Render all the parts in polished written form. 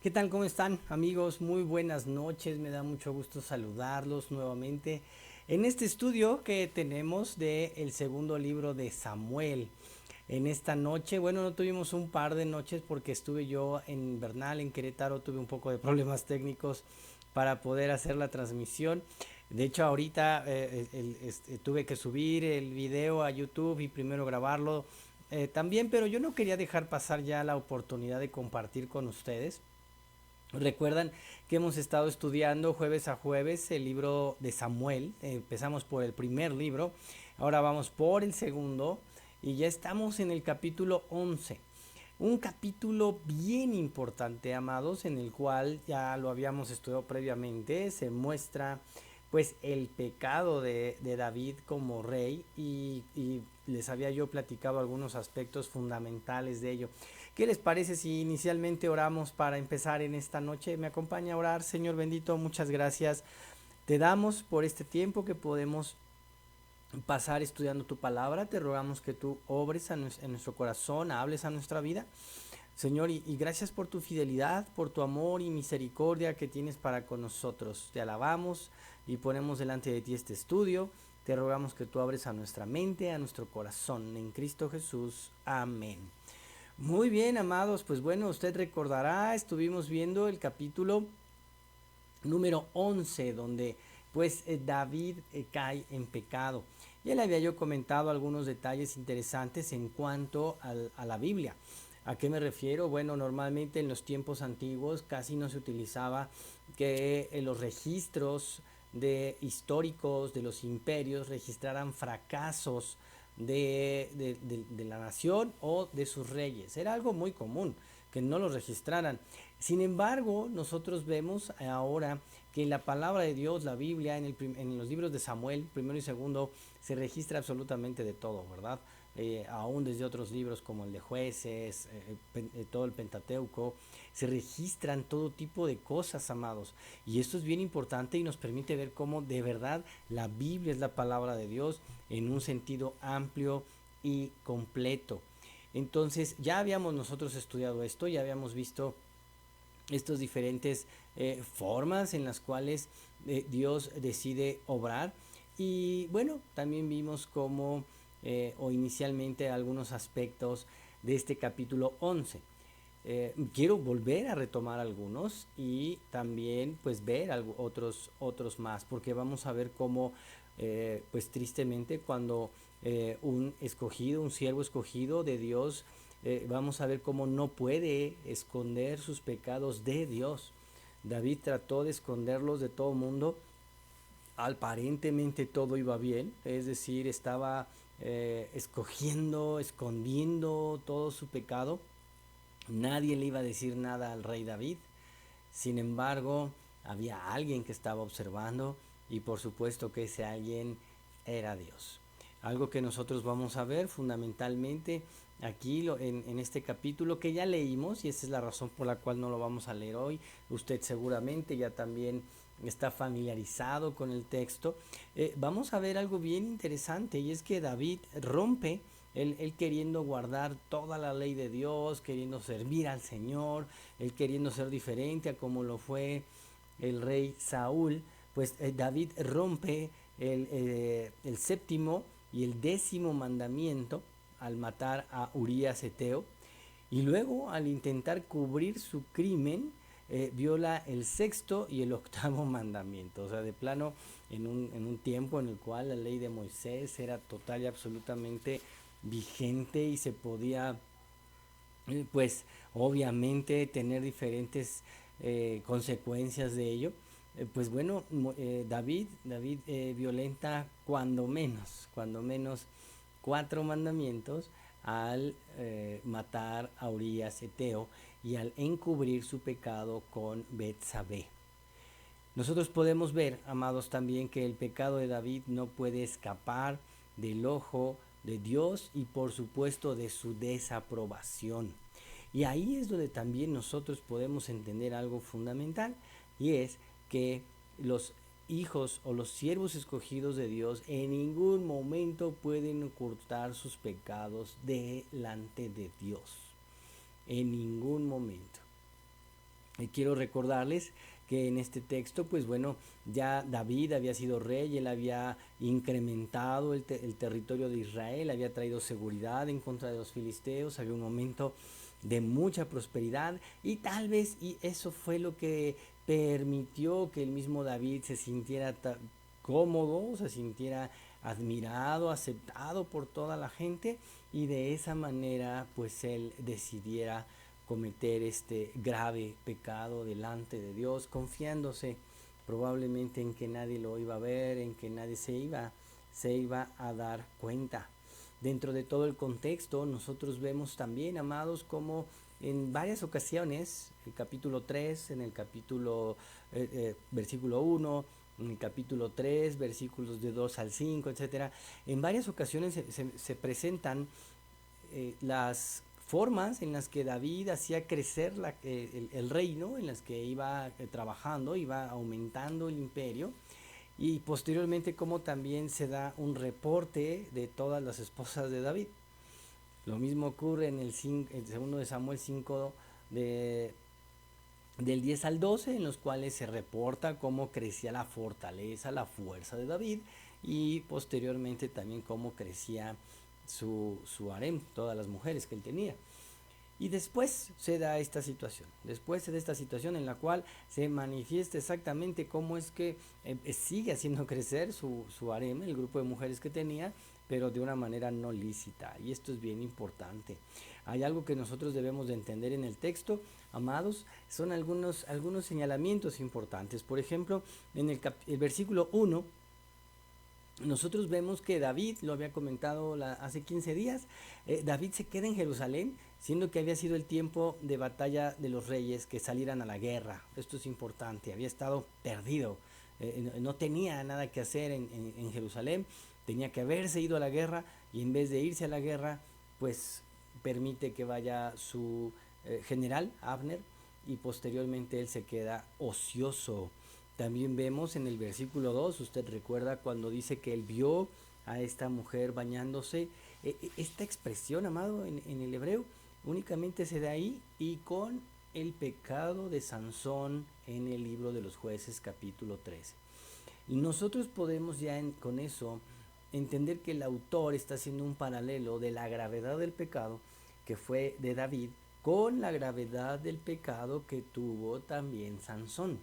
¿Qué tal? ¿Cómo están, amigos? Muy buenas noches. Me da mucho gusto saludarlos nuevamente en este estudio que tenemos de el segundo libro de Samuel. En esta noche, bueno, no tuvimos un par de noches porque estuve yo en Bernal, en Querétaro, tuve un poco de problemas técnicos para poder hacer la transmisión. De hecho, ahorita tuve que subir el video a YouTube y primero grabarlo también, pero yo no quería dejar pasar ya la oportunidad de compartir con ustedes. Recuerdan que hemos estado estudiando jueves a jueves el libro de Samuel. Empezamos por el primer libro, ahora vamos por el segundo y ya estamos en el capítulo 11. Un capítulo bien importante, amados, en el cual ya lo habíamos estudiado previamente. Se muestra pues el pecado de David como rey y les había yo platicado algunos aspectos fundamentales de ello. ¿Qué les parece si inicialmente oramos para empezar en esta noche? ¿Me acompaña a orar? Señor bendito, muchas gracias. Te damos por este tiempo que podemos pasar estudiando tu palabra. Te rogamos que tú obres en nuestro corazón, hables a nuestra vida. Señor, y gracias por tu fidelidad, por tu amor y misericordia que tienes para con nosotros. Te alabamos y ponemos delante de ti este estudio. Te rogamos que tú abres a nuestra mente, a nuestro corazón. En Cristo Jesús. Amén. Muy bien, amados, pues bueno, usted recordará, estuvimos viendo el capítulo número 11 donde pues David cae en pecado. Ya le había yo comentado algunos detalles interesantes en cuanto a la Biblia. ¿A qué me refiero? Bueno, normalmente en los tiempos antiguos casi no se utilizaba que los registros de históricos de los imperios registraran fracasos de la nación o de sus reyes. Era algo muy común que no los registraran. Sin embargo, nosotros vemos ahora que la palabra de Dios, la Biblia, en los libros de Samuel, primero y segundo, se registra absolutamente de todo, ¿verdad? Aún desde otros libros como el de Jueces, todo el Pentateuco, se registran todo tipo de cosas, amados. Y esto es bien importante y nos permite ver cómo de verdad la Biblia es la palabra de Dios en un sentido amplio y completo. Entonces ya habíamos nosotros estudiado esto, ya habíamos visto estas diferentes formas en las cuales Dios decide obrar. Y bueno, también vimos cómo, o inicialmente algunos aspectos de este capítulo 11. Quiero volver a retomar algunos y también pues ver otros más, porque vamos a ver cómo pues tristemente cuando un escogido, un siervo escogido de Dios, vamos a ver cómo no puede esconder sus pecados de Dios. David trató de esconderlos de todo mundo, aparentemente todo iba bien, es decir, estaba escondiendo todo su pecado. Nadie le iba a decir nada al rey David. Sin embargo, había alguien que estaba observando y por supuesto que ese alguien era Dios. Algo que nosotros vamos a ver fundamentalmente aquí en este capítulo que ya leímos, y esa es la razón por la cual no lo vamos a leer hoy. Usted seguramente ya también está familiarizado con el texto. Vamos a ver algo bien interesante, y es que David rompe él queriendo guardar toda la ley de Dios, queriendo servir al Señor, él queriendo ser diferente a como lo fue el rey Saúl. Pues David rompe el séptimo y el décimo mandamiento al matar a Urías Eteo, y luego al intentar cubrir su crimen viola el sexto y el octavo mandamiento. O sea, de plano, en un tiempo en el cual la ley de Moisés era total y absolutamente vigente y se podía pues obviamente tener diferentes consecuencias de ello. Pues bueno, David violenta cuando menos cuatro mandamientos al matar a Urías Eteo y al encubrir su pecado con Betsabé. Nosotros podemos ver, amados, también que el pecado de David no puede escapar del ojo de Dios y por supuesto de su desaprobación. Y ahí es donde también nosotros podemos entender algo fundamental, y es que los hijos o los siervos escogidos de Dios en ningún momento pueden ocultar sus pecados delante de Dios. En ningún momento. Quiero recordarles que en este texto, pues bueno, ya David había sido rey, él había incrementado el territorio de Israel, había traído seguridad en contra de los filisteos, había un momento de mucha prosperidad y tal vez y eso fue lo que permitió que el mismo David se sintiera cómodo, se sintiera admirado, aceptado por toda la gente y de esa manera pues él decidiera cometer este grave pecado delante de Dios, confiándose probablemente en que nadie lo iba a ver, en que nadie se iba a dar cuenta. Dentro de todo el contexto, nosotros vemos también, amados, como en varias ocasiones, el capítulo 3, en el capítulo versículo 1, en el capítulo 3, versículos de 2 al 5, etcétera, en varias ocasiones se presentan las formas en las que David hacía crecer el reino, en las que iba trabajando, iba aumentando el imperio, y posteriormente como también se da un reporte de todas las esposas de David. Lo mismo ocurre en el segundo de Samuel 5 del 10 al 12, en los cuales se reporta cómo crecía la fortaleza, la fuerza de David, y posteriormente también cómo crecía su harem, todas las mujeres que él tenía. Y después se da esta situación, en la cual se manifiesta exactamente cómo es que sigue haciendo crecer su harem, el grupo de mujeres que tenía, pero de una manera no lícita. Y esto es bien importante. Hay algo que nosotros debemos de entender en el texto, amados, son algunos señalamientos importantes. Por ejemplo, en el versículo 1, nosotros vemos que David, lo había comentado hace 15 días, David se queda en Jerusalén, siendo que había sido el tiempo de batalla de los reyes que salieran a la guerra. Esto es importante, había estado perdido, no tenía nada que hacer en Jerusalén, tenía que haberse ido a la guerra y en vez de irse a la guerra, pues permite que vaya su general, Abner, y posteriormente él se queda ocioso. También vemos en el versículo 2, usted recuerda cuando dice que él vio a esta mujer bañándose. Esta expresión, amado, en el hebreo únicamente se da ahí y con el pecado de Sansón en el libro de los jueces capítulo 13. Y nosotros podemos ya con eso entender que el autor está haciendo un paralelo de la gravedad del pecado que fue de David con la gravedad del pecado que tuvo también Sansón.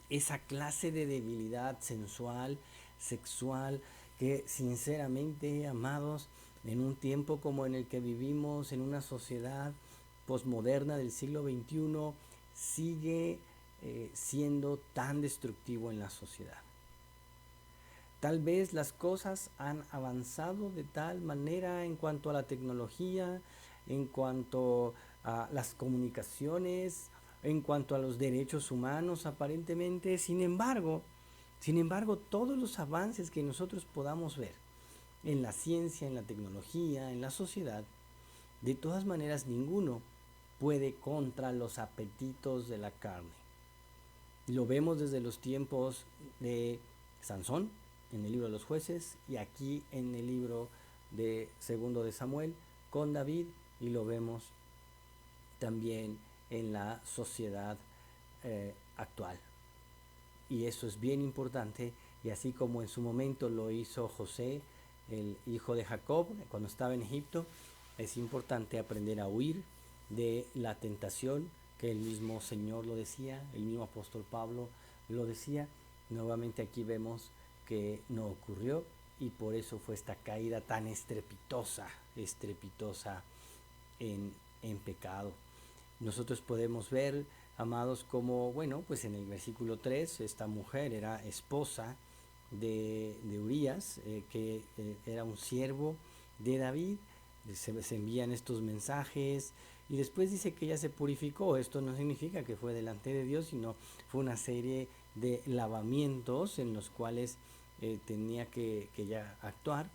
Esa clase de debilidad sensual, sexual, que sinceramente, amados, en un tiempo como en el que vivimos, en una sociedad posmoderna del siglo XXI, sigue siendo tan destructivo en la sociedad. Tal vez las cosas han avanzado de tal manera en cuanto a la tecnología, en cuanto a las comunicaciones, en cuanto a los derechos humanos aparentemente. Sin embargo, todos los avances que nosotros podamos ver en la ciencia, en la tecnología, en la sociedad, de todas maneras ninguno puede contra los apetitos de la carne. Lo vemos desde los tiempos de Sansón, en el libro de los jueces, y aquí en el libro de segundo de Samuel, con David, y lo vemos también en la sociedad actual. Y eso es bien importante, y así como en su momento lo hizo José, el hijo de Jacob, cuando estaba en Egipto, es importante aprender a huir de la tentación, que el mismo Señor lo decía, el mismo apóstol Pablo lo decía. Nuevamente aquí vemos que no ocurrió y por eso fue esta caída tan estrepitosa en pecado. Nosotros podemos ver, amados, como, bueno, pues en el versículo 3, esta mujer era esposa de Urías, que era un siervo de David. Se envían estos mensajes y después dice que ella se purificó. Esto no significa que fue delante de Dios, sino fue una serie de lavamientos en los cuales tenía que ella actuar.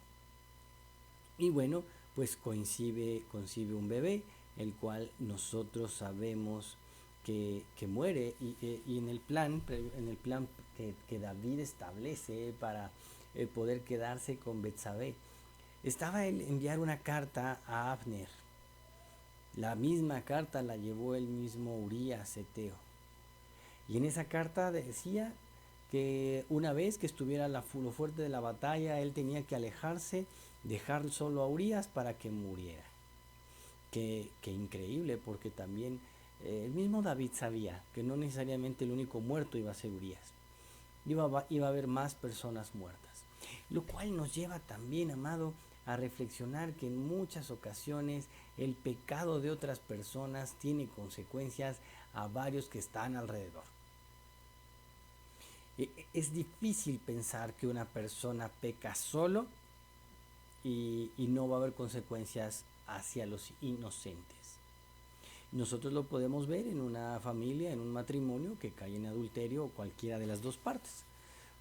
Y bueno, pues concibe un bebé, el cual nosotros sabemos que muere, y en el plan que David establece para poder quedarse con Betsabé, estaba el enviar una carta a Abner. La misma carta la llevó el mismo Urías Eteo. Y en esa carta decía que una vez que estuviera lo fuerte de la batalla, él tenía que alejarse, dejar solo a Urías para que muriera. Qué increíble, porque también el mismo David sabía que no necesariamente el único muerto iba a ser Urías. Iba a haber más personas muertas. Lo cual nos lleva también, amado, a reflexionar que en muchas ocasiones el pecado de otras personas tiene consecuencias a varios que están alrededor. Es difícil pensar que una persona peca solo y no va a haber consecuencias hacia los inocentes. Nosotros lo podemos ver en una familia, en un matrimonio que cae en adulterio o cualquiera de las dos partes.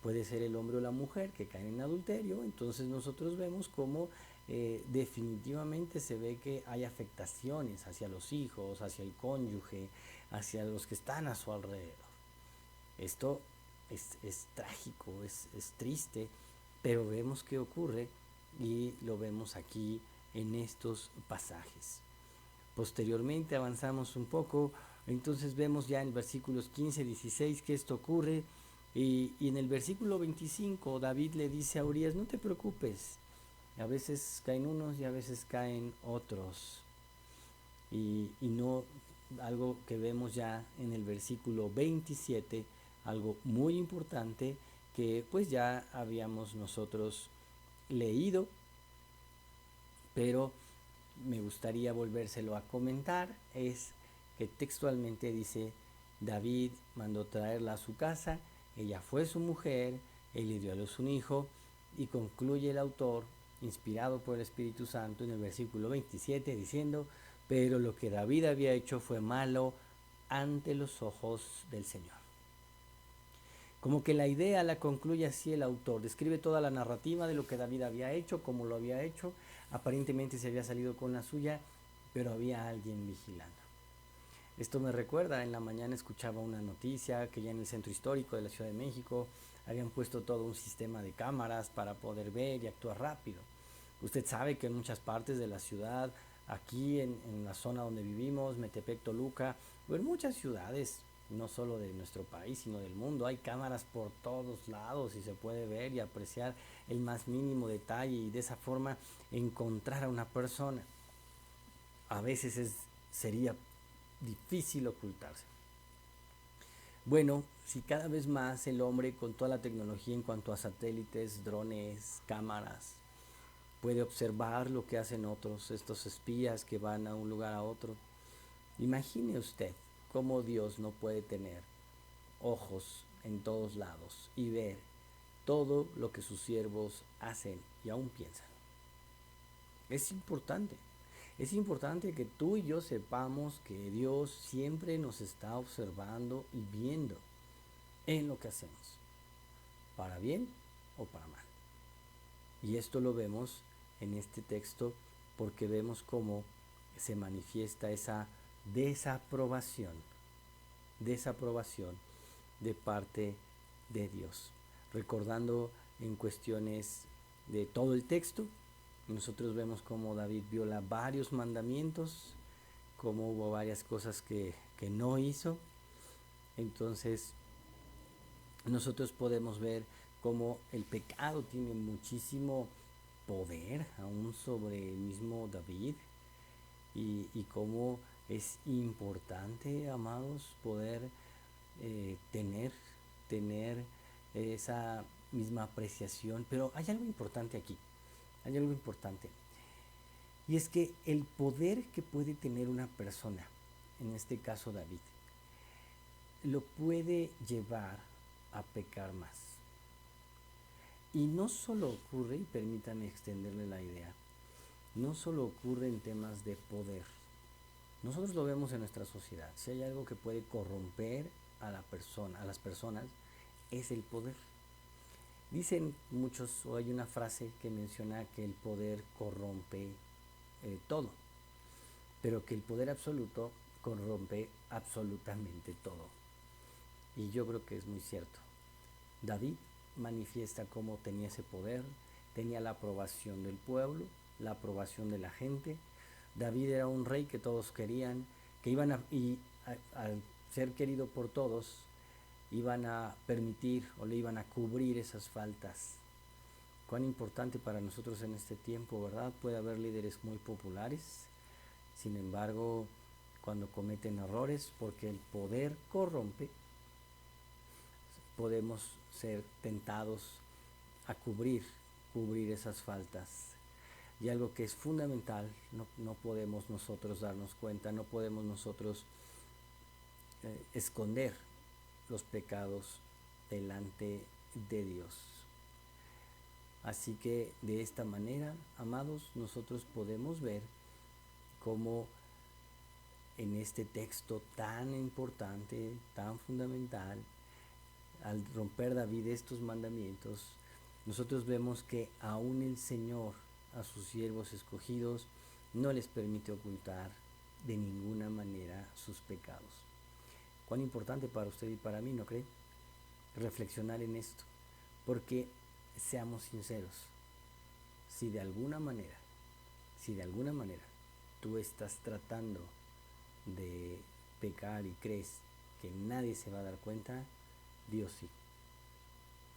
Puede ser el hombre o la mujer que caen en adulterio, entonces nosotros vemos cómo definitivamente se ve que hay afectaciones hacia los hijos, hacia el cónyuge, hacia los que están a su alrededor. Esto es trágico, es triste, pero vemos qué ocurre y lo vemos aquí en estos pasajes. Posteriormente avanzamos un poco, entonces vemos ya en versículos 15, 16 que esto ocurre y en el versículo 25 David le dice a Urías, no te preocupes, a veces caen unos y a veces caen otros. Y no, algo que vemos ya en el versículo 27, algo muy importante que pues ya habíamos nosotros leído, pero me gustaría volvérselo a comentar, es que textualmente dice, David mandó traerla a su casa, ella fue su mujer, él le dio a luz un hijo, y concluye el autor, inspirado por el Espíritu Santo, en el versículo 27, diciendo, pero lo que David había hecho fue malo ante los ojos del Señor. Como que la idea la concluye así el autor, describe toda la narrativa de lo que David había hecho, cómo lo había hecho, aparentemente se había salido con la suya, pero había alguien vigilando. Esto me recuerda, en la mañana escuchaba una noticia que ya en el centro histórico de la Ciudad de México habían puesto todo un sistema de cámaras para poder ver y actuar rápido. Usted sabe que en muchas partes de la ciudad, aquí en la zona donde vivimos, Metepec, Toluca, o en muchas ciudades, no solo de nuestro país, sino del mundo, hay cámaras por todos lados y se puede ver y apreciar el más mínimo detalle y de esa forma encontrar a una persona. A veces sería difícil ocultarse. Bueno, si cada vez más el hombre con toda la tecnología en cuanto a satélites, drones, cámaras, puede observar lo que hacen otros, estos espías que van a un lugar a otro, imagine usted cómo Dios no puede tener ojos en todos lados y ver todo lo que sus siervos hacen y aún piensan. Es importante que tú y yo sepamos que Dios siempre nos está observando y viendo en lo que hacemos, para bien o para mal. Y esto lo vemos en este texto porque vemos cómo se manifiesta esa desaprobación de parte de Dios. Recordando en cuestiones de todo el texto, nosotros vemos cómo David viola varios mandamientos, cómo hubo varias cosas que no hizo. Entonces, nosotros podemos ver cómo el pecado tiene muchísimo poder aún sobre el mismo David y cómo es importante, amados, poder tener esa misma apreciación. Pero hay algo importante aquí, hay algo importante. Y es que el poder que puede tener una persona, en este caso David, lo puede llevar a pecar más. Y no solo ocurre, y permítame extenderle la idea, no solo ocurre en temas de poder. Nosotros lo vemos en nuestra sociedad. Si hay algo que puede corromper a las personas, es el poder. Dicen muchos, o hay una frase que menciona que el poder corrompe todo, pero que el poder absoluto corrompe absolutamente todo. Y yo creo que es muy cierto. David manifiesta cómo tenía ese poder, tenía la aprobación del pueblo, la aprobación de la gente, David era un rey que todos querían, que iban al ser querido por todos, iban a permitir o le iban a cubrir esas faltas. Cuán importante para nosotros en este tiempo, ¿verdad? Puede haber líderes muy populares, sin embargo, cuando cometen errores, porque el poder corrompe, podemos ser tentados a cubrir esas faltas. Y algo que es fundamental, no podemos nosotros darnos cuenta, no podemos nosotros esconder los pecados delante de Dios. Así que de esta manera, amados, nosotros podemos ver cómo en este texto tan importante, tan fundamental, al romper David estos mandamientos, nosotros vemos que aún el Señor a sus siervos escogidos no les permite ocultar de ninguna manera sus pecados. Cuán importante para usted y para mí, ¿no cree? Reflexionar en esto, porque seamos sinceros, si de alguna manera tú estás tratando de pecar y crees que nadie se va a dar cuenta, Dios sí.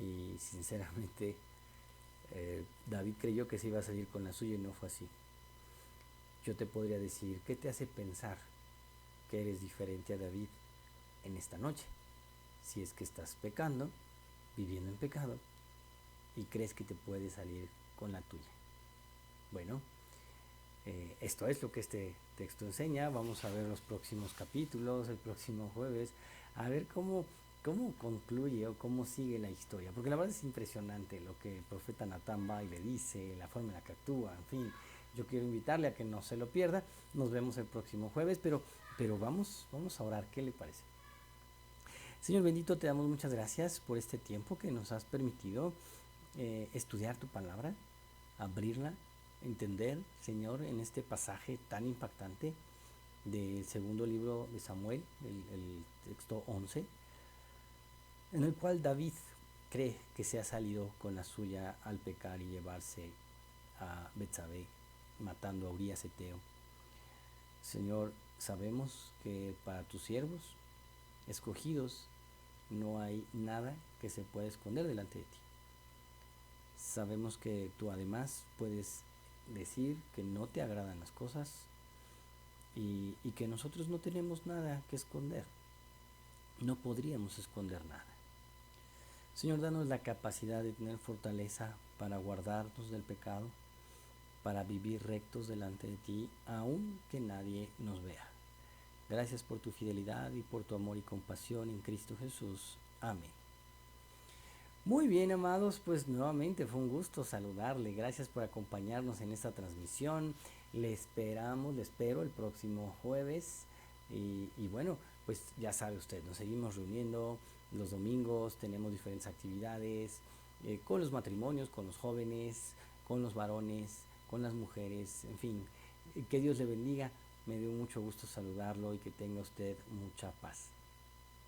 Y sinceramente David creyó que se iba a salir con la suya y no fue así. Yo te podría decir, ¿qué te hace pensar que eres diferente a David en esta noche? Si es que estás pecando, viviendo en pecado, y crees que te puedes salir con la tuya. Bueno, esto es lo que este texto enseña. Vamos a ver los próximos capítulos, el próximo jueves, a ver cómo concluye o cómo sigue la historia, porque la verdad es impresionante lo que el profeta Natán va y le dice, la forma en la que actúa, en fin. Yo quiero invitarle a que no se lo pierda. Nos vemos el próximo jueves, pero vamos a orar. ¿Qué le parece? Señor bendito, te damos muchas gracias por este tiempo que nos has permitido estudiar tu palabra, abrirla, entender, Señor, en este pasaje tan impactante del segundo libro de Samuel, el texto 11, en el cual David cree que se ha salido con la suya al pecar y llevarse a Betsabé, matando a Urías Eteo. Señor, sabemos que para tus siervos escogidos no hay nada que se pueda esconder delante de ti. Sabemos que tú además puedes decir que no te agradan las cosas y que nosotros no tenemos nada que esconder. No podríamos esconder nada. Señor, danos la capacidad de tener fortaleza para guardarnos del pecado, para vivir rectos delante de ti, aun que nadie nos vea. Gracias por tu fidelidad y por tu amor y compasión en Cristo Jesús. Amén. Muy bien, amados, pues nuevamente fue un gusto saludarle. Gracias por acompañarnos en esta transmisión. Le espero el próximo jueves. Y bueno, pues ya sabe usted, nos seguimos reuniendo los domingos, tenemos diferentes actividades con los matrimonios, con los jóvenes, con los varones, con las mujeres, en fin. Que Dios le bendiga. Me dio mucho gusto saludarlo y que tenga usted mucha paz.